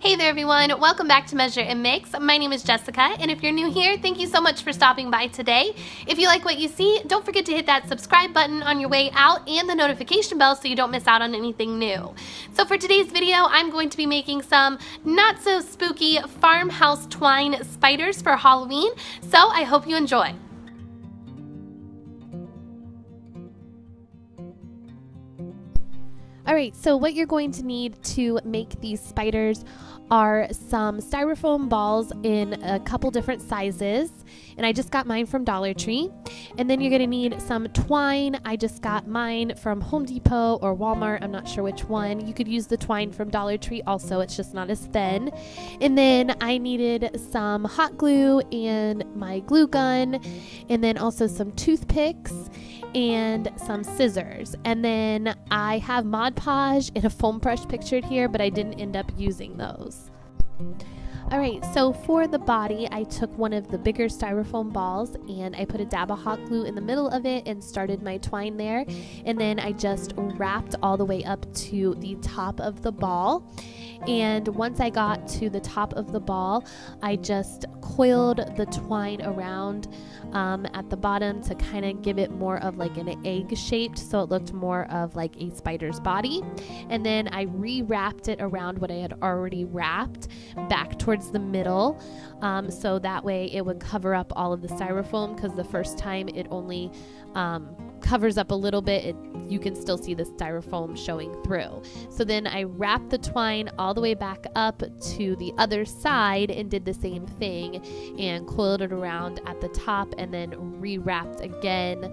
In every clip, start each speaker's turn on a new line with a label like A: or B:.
A: Hey there everyone, welcome back to Measure and Mix. My name is Jessica, and if you're new here, thank you so much for stopping by today. If you like what you see, don't forget to hit that subscribe button on your way out and the notification bell so you don't miss out on anything new. So for today's video, I'm going to be making some not so spooky farmhouse twine spiders for Halloween, so I hope you enjoy. Alright, so what you're going to need to make these spiders are some styrofoam balls in a couple different sizes, and I just got mine from Dollar Tree. And then you're going to need some twine. I just got mine from Home Depot or Walmart, I'm not sure which one. You could use the twine from Dollar Tree also, it's just not as thin. And then I needed some hot glue and my glue gun, and then also some toothpicks and some scissors. And then I have Mod Podge and a foam brush pictured here, but I didn't end up using those. Alright, so for the body, I took one of the bigger styrofoam balls and I put a dab of hot glue in the middle of it and started my twine there. And then I just wrapped all the way up to the top of the ball. And once I got to the top of the ball, I just coiled the twine around at the bottom to kind of give it more of like an egg shaped, so it looked more of like a spider's body. And then I re-wrapped it around what I had already wrapped back towards the middle, so that way it would cover up all of the styrofoam, because the first time it only covers up a little bit, you can still see the styrofoam showing through. So then I wrapped the twine all the way back up to the other side and did the same thing and coiled it around at the top, and then re-wrapped again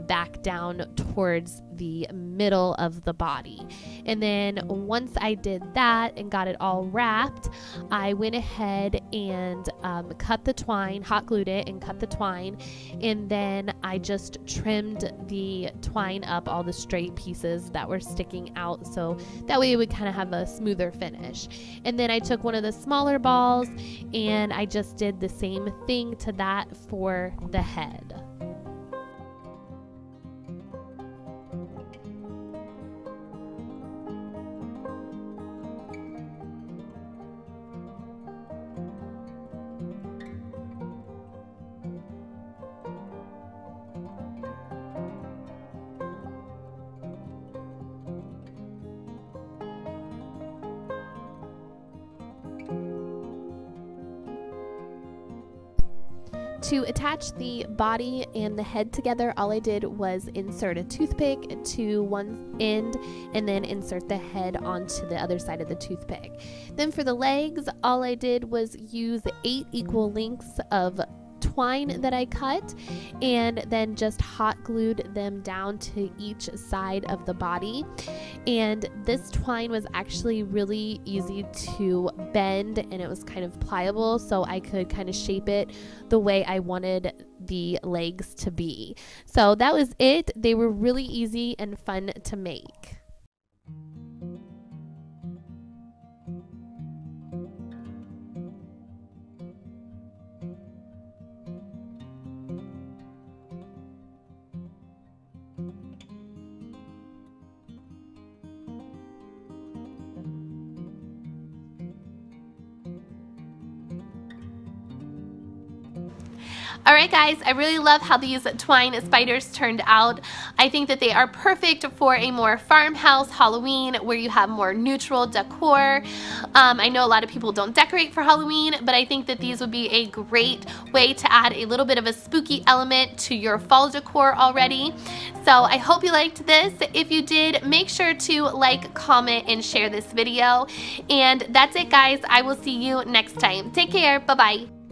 A: back down towards the middle of the body. And then once I did that and got it all wrapped, I went ahead and cut the twine, hot glued it and cut the twine, and then I just trimmed the twine up, all the straight pieces that were sticking out, so that way it would kind of have a smoother finish. And then I took one of the smaller balls and I just did the same thing to that for the head. To attach the body and the head together, all I did was insert a toothpick to one end and then insert the head onto the other side of the toothpick. Then for the legs, all I did was use 8 equal lengths of twine that I cut and then just hot glued them down to each side of the body. And this twine was actually really easy to bend, and it was kind of pliable, so I could kind of shape it the way I wanted the legs to be. So that was it. They were really easy and fun to make. Alright guys, I really love how these twine spiders turned out. I think that they are perfect for a more farmhouse Halloween where you have more neutral decor. I know a lot of people don't decorate for Halloween, but I think that these would be a great way to add a little bit of a spooky element to your fall decor already. So I hope you liked this. If you did, make sure to like, comment, and share this video. And that's it guys, I will see you next time. Take care, bye-bye.